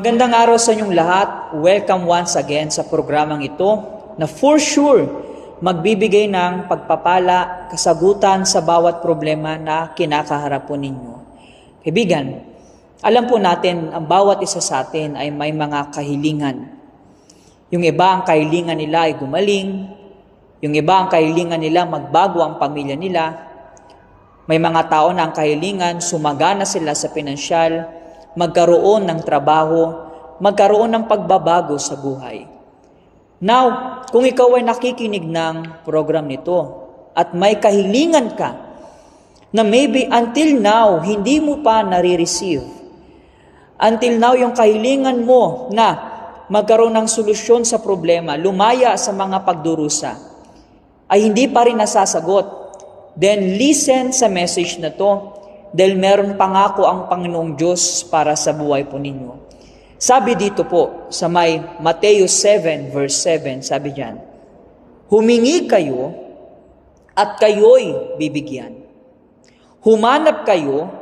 Magandang araw sa inyong lahat. Welcome once again sa programang ito na for sure magbibigay ng pagpapala, kasagutan sa bawat problema na kinakaharap po ninyo. Kaibigan, alam po natin ang bawat isa sa atin ay may mga kahilingan. Yung iba ang kahilingan nila ay gumaling, yung iba ang kahilingan nila magbago ang pamilya nila. May mga tao na ang kahilingan sumagana sila sa pinansyal, magkaroon ng trabaho, magkaroon ng pagbabago sa buhay. Now, kung ikaw ay nakikinig ng program nito at may kahilingan ka na maybe until now hindi mo pa nare-receive, until now yung kahilingan mo na magkaroon ng solusyon sa problema, lumaya sa mga pagdurusa, ay hindi pa rin nasasagot, then listen sa message na to dahil meron pangako ang Panginoong Diyos para sa buhay po ninyo. Sabi dito po sa may Mateo 7 verse 7, sabi diyan, humingi kayo at kayo'y bibigyan. Humanap kayo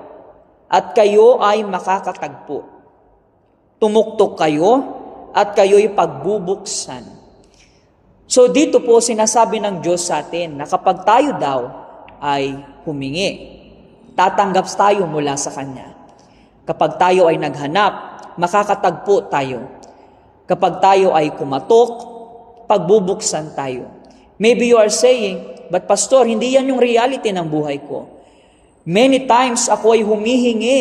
at kayo ay makakatagpo. Tumuktok kayo at kayo'y pagbubuksan. So dito po sinasabi ng Diyos sa atin na kapag tayo daw ay humingi, tatanggap tayo mula sa Kanya. Kapag tayo ay naghanap, makakatagpo tayo. Kapag tayo ay kumatok, pagbubuksan tayo. Maybe you are saying, but Pastor, hindi yan yung reality ng buhay ko. Many times ako ay humihingi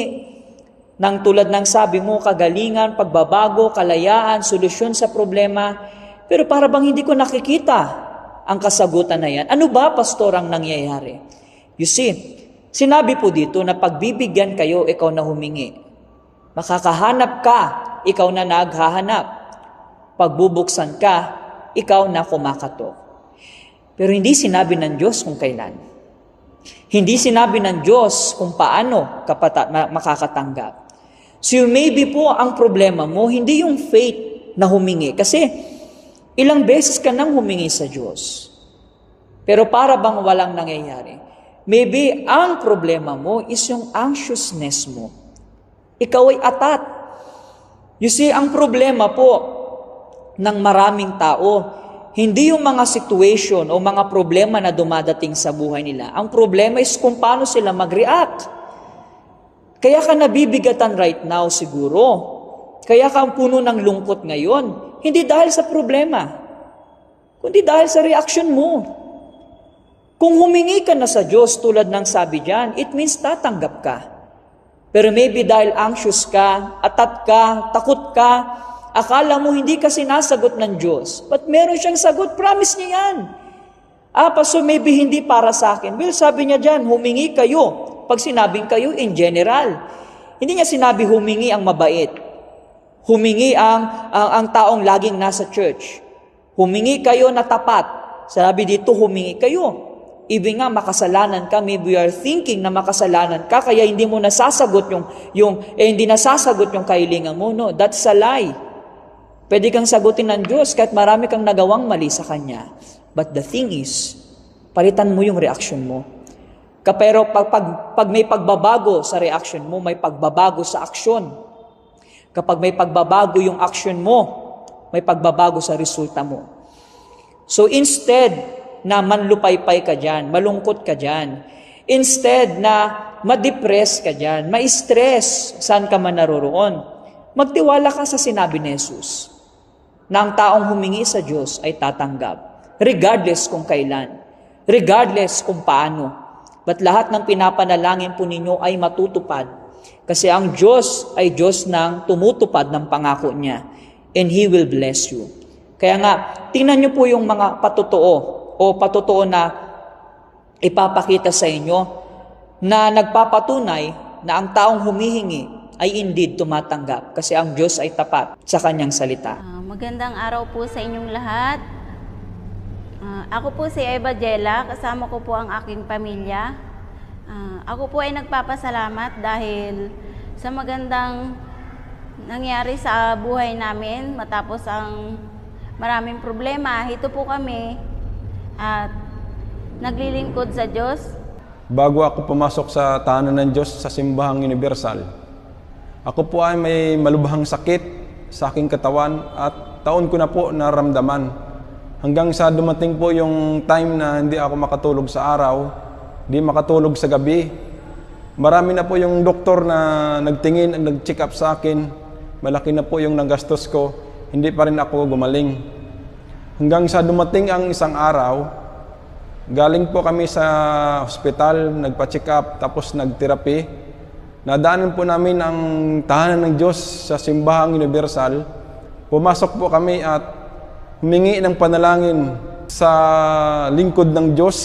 ng tulad ng sabi mo, kagalingan, pagbabago, kalayaan, solusyon sa problema, pero para bang hindi ko nakikita ang kasagutan na yan. Ano ba, Pastor, ang nangyayari? You see, sinabi po dito na pagbibigyan kayo, ikaw na humingi. Makakahanap ka, ikaw na naghahanap. Pagbubuksan ka, ikaw na kumakatok. Pero hindi sinabi ng Diyos kung kailan. Hindi sinabi ng Diyos kung paano ka makakatanggap. So maybe po ang problema mo, hindi yung faith na humingi. Kasi ilang beses ka nang humingi sa Diyos. Pero para bang walang nangyayari? Maybe ang problema mo is yung anxiousness mo. Ikaw ay atat. You see, ang problema po ng maraming tao, hindi yung mga situation o mga problema na dumadating sa buhay nila. Ang problema is kung paano sila mag-react. Kaya ka nabibigatan right now siguro. Kaya ka ang puno ng lungkot ngayon. Hindi dahil sa problema, kundi dahil sa reaction mo. Kung humingi ka na sa Diyos tulad ng sabi diyan, it means tatanggap ka. Pero maybe dahil anxious ka, atat ka, takot ka, akala mo hindi ka sinasagot ng Diyos. But meron siyang sagot, promise niya yan. So maybe hindi para sa akin. Well, sabi niya diyan, humingi kayo. Pag sinabing kayo, in general. Hindi niya sinabi humingi ang mabait. Humingi ang taong laging nasa church. Humingi kayo na tapat. Sabi dito, humingi kayo. Ibig nga makasalanan ka, maybe you are thinking na makasalanan ka, kaya hindi mo nasasagot hindi nasasagot yung kahilingan mo. No, that's a lie. Pwede kang sagutin ng Diyos kahit marami kang nagawang mali sa Kanya. But the thing is, palitan mo yung reaction mo. Pero pag may pagbabago sa reaction mo, may pagbabago sa aksyon. Kapag may pagbabago yung action mo, may pagbabago sa resulta mo. So instead na manlupaypay ka dyan, malungkot ka dyan, instead na ma-depress ka dyan, ma-stress saan ka man naroroon, magtiwala ka sa sinabi ni Jesus na ang taong humingi sa Diyos ay tatanggap, regardless kung kailan, regardless kung paano. But lahat ng pinapanalangin po ninyo ay matutupad. Kasi ang Diyos ay Diyos ng tumutupad ng pangako niya. And He will bless you. Kaya nga, tingnan niyo po yung mga patotoo o patotoo na ipapakita sa inyo na nagpapatunay na ang taong humihingi ay indeed tumatanggap. Kasi ang Diyos ay tapat sa Kanyang salita. Magandang araw po sa inyong lahat. Ako po si Eva Jella, kasama ko po ang aking pamilya. Ako po ay nagpapasalamat dahil sa magandang nangyari sa buhay namin matapos ang maraming problema. Ito po kami at naglilingkod sa Diyos. Bago ako pumasok sa tahanan ng Diyos sa Simbahang Universal, ako po ay may malubhang sakit sa aking katawan at taon ko na po naramdaman. Hanggang sa dumating po yung time na hindi ako makatulog sa araw, hindi makatulog sa gabi. Marami na po yung doktor na nagtingin at nag-check up sa akin. Malaki na po yung nagastos ko, hindi pa rin ako gumaling. Hanggang sa dumating ang isang araw, galing po kami sa hospital, nagpa-check up, tapos nag-therapy. Nadaanan po namin ang tahanan ng Diyos sa Simbahang Universal. Pumasok po kami at humingi ng panalangin sa lingkod ng Diyos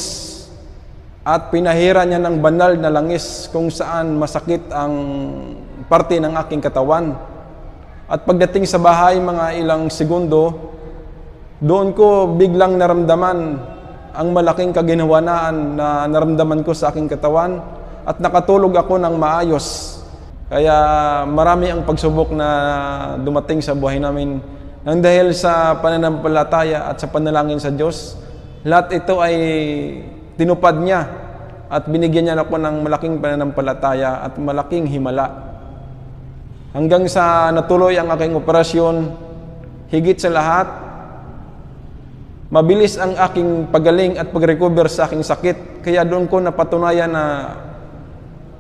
at pinahira niya ng banal na langis kung saan masakit ang parte ng aking katawan. At pagdating sa bahay, mga ilang segundo, doon ko biglang naramdaman ang malaking kaginhawanaan na naramdaman ko sa aking katawan at nakatulog ako ng maayos. Kaya marami ang pagsubok na dumating sa buhay namin. Nang dahil sa pananampalataya at sa panalangin sa Diyos, lahat ito ay tinupad niya at binigyan niya ako ng malaking pananampalataya at malaking himala. Hanggang sa natuloy ang aking operasyon, higit sa lahat, mabilis ang aking pagaling at pag-recover sa aking sakit. Kaya doon ko napatunayan na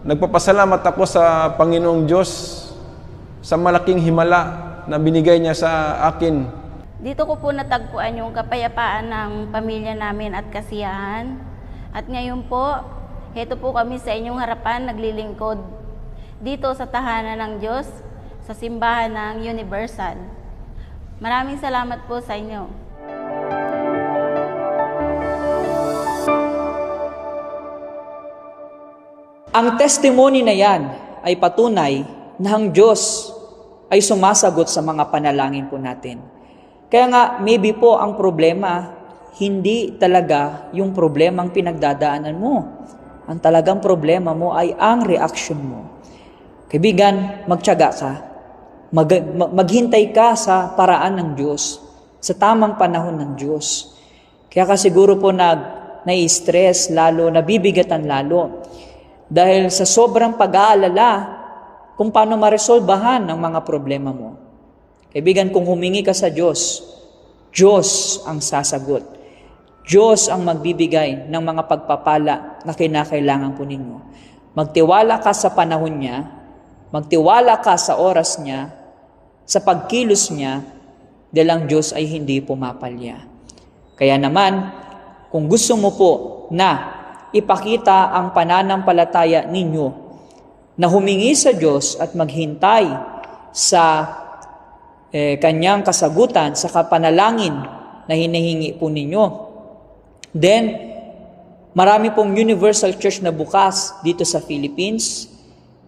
nagpapasalamat ako sa Panginoong Diyos sa malaking himala na binigay niya sa akin. Dito ko po natagpuan yung kapayapaan ng pamilya namin at kasiyahan. At ngayon po, heto po kami sa inyong harapan naglilingkod dito sa tahanan ng Diyos, sa simbahan ng Universal. Maraming salamat po sa inyo. Ang testimony na yan ay patunay na ang Diyos ay sumasagot sa mga panalangin po natin. Kaya nga, maybe po ang problema, hindi talaga yung problemang pinagdadaanan mo. Ang talagang problema mo ay ang reaction mo. Kaibigan, magtiyaga ka. Maghintay ka sa paraan ng Diyos, sa tamang panahon ng Diyos. Kaya ka siguro po nai-stress lalo, nabibigatan lalo. Dahil sa sobrang pag-aalala kung paano maresolbahan ang mga problema mo. Kaibigan, kung humingi ka sa Diyos, Diyos ang sasagot. Diyos ang magbibigay ng mga pagpapala na kinakailangan po ninyo. Magtiwala ka sa panahon niya, magtiwala ka sa oras niya, sa pagkilos niya, dahil ang Diyos ay hindi pumapalya. Kaya naman, kung gusto mo po na ipakita ang pananampalataya ninyo, na humingi sa Diyos at maghintay sa kanyang kasagutan, sa kapanalangin na hinihingi po ninyo, then marami pong Universal Church na bukas dito sa Philippines.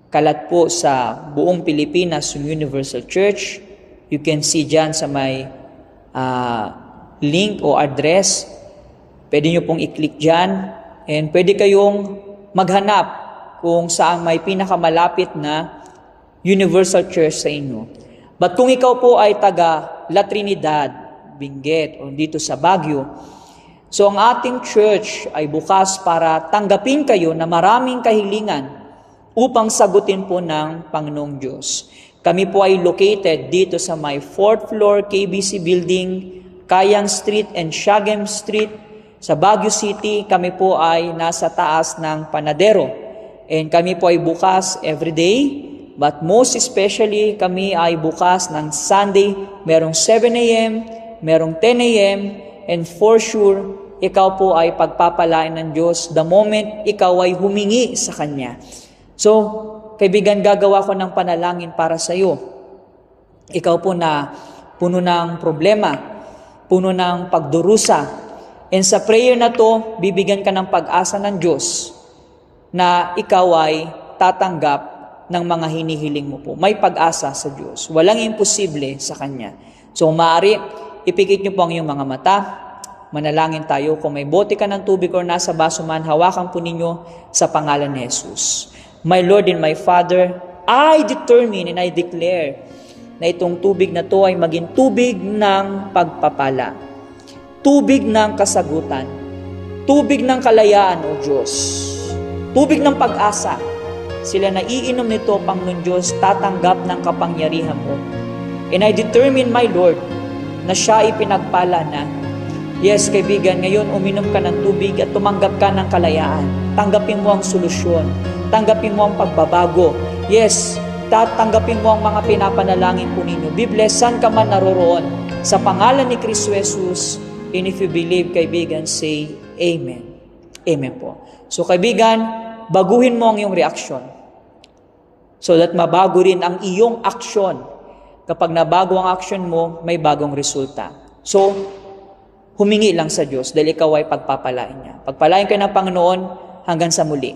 Kalat po sa buong Pilipinas yung Universal Church. You can see dyan sa may link o address. Pwede nyo pong i-click dyan. And pwede kayong maghanap kung saan may pinakamalapit na Universal Church sa inyo. But kung ikaw po ay taga La Trinidad, Benguet, o dito sa Baguio, so ang ating church ay bukas para tanggapin kayo na maraming kahilingan upang sagutin po ng Panginoong Diyos. Kami po ay located dito sa may 4th floor KBC Building, Kayang Street and Siagem Street, sa Baguio City. Kami po ay nasa taas ng Panadero. And kami po ay bukas every day, but most especially kami ay bukas ng Sunday, merong 7 a.m., merong 10 a.m., and for sure, ikaw po ay pagpapalain ng Diyos the moment ikaw ay humingi sa Kanya. So, kaibigan, gagawa ko ng panalangin para sa iyo. Ikaw po na puno ng problema, puno ng pagdurusa, and sa prayer na to, bibigyan ka ng pag-asa ng Diyos na ikaw ay tatanggap ng mga hinihiling mo po. May pag-asa sa Diyos. Walang imposible sa Kanya. So, maaari, ipikit niyo po ang iyong mga mata. Manalangin tayo. Kung may bote ka ng tubig o nasa baso man, hawakan po ninyo sa pangalan ni Jesus. My Lord and my Father, I determine and I declare na itong tubig na to ay maging tubig ng pagpapala. Tubig ng kasagutan. Tubig ng kalayaan, O Diyos. Tubig ng pag-asa. Sila na iinom nito, Panginoon Diyos, tatanggap ng kapangyarihan mo. And I determine, my Lord, na siya ipinagpala na. Yes, kaibigan, ngayon uminom ka ng tubig at tumanggap ka ng kalayaan. Tanggapin mo ang solusyon. Tanggapin mo ang pagbabago. Yes, tatanggapin mo ang mga pinapanalangin po ninyo. Be blessed, saan ka man naroroon. Sa pangalan ni Kristo Jesus, and if you believe, kaibigan, say Amen. Amen po. So kaibigan, baguhin mo ang iyong reaksyon. So that mabago rin ang iyong aksyon. Kapag nabago ang aksyon mo, may bagong resulta. So, humingi lang sa Diyos dahil ikaw ay pagpapalain niya. Pagpalain kayo ng Panginoon hanggang sa muli.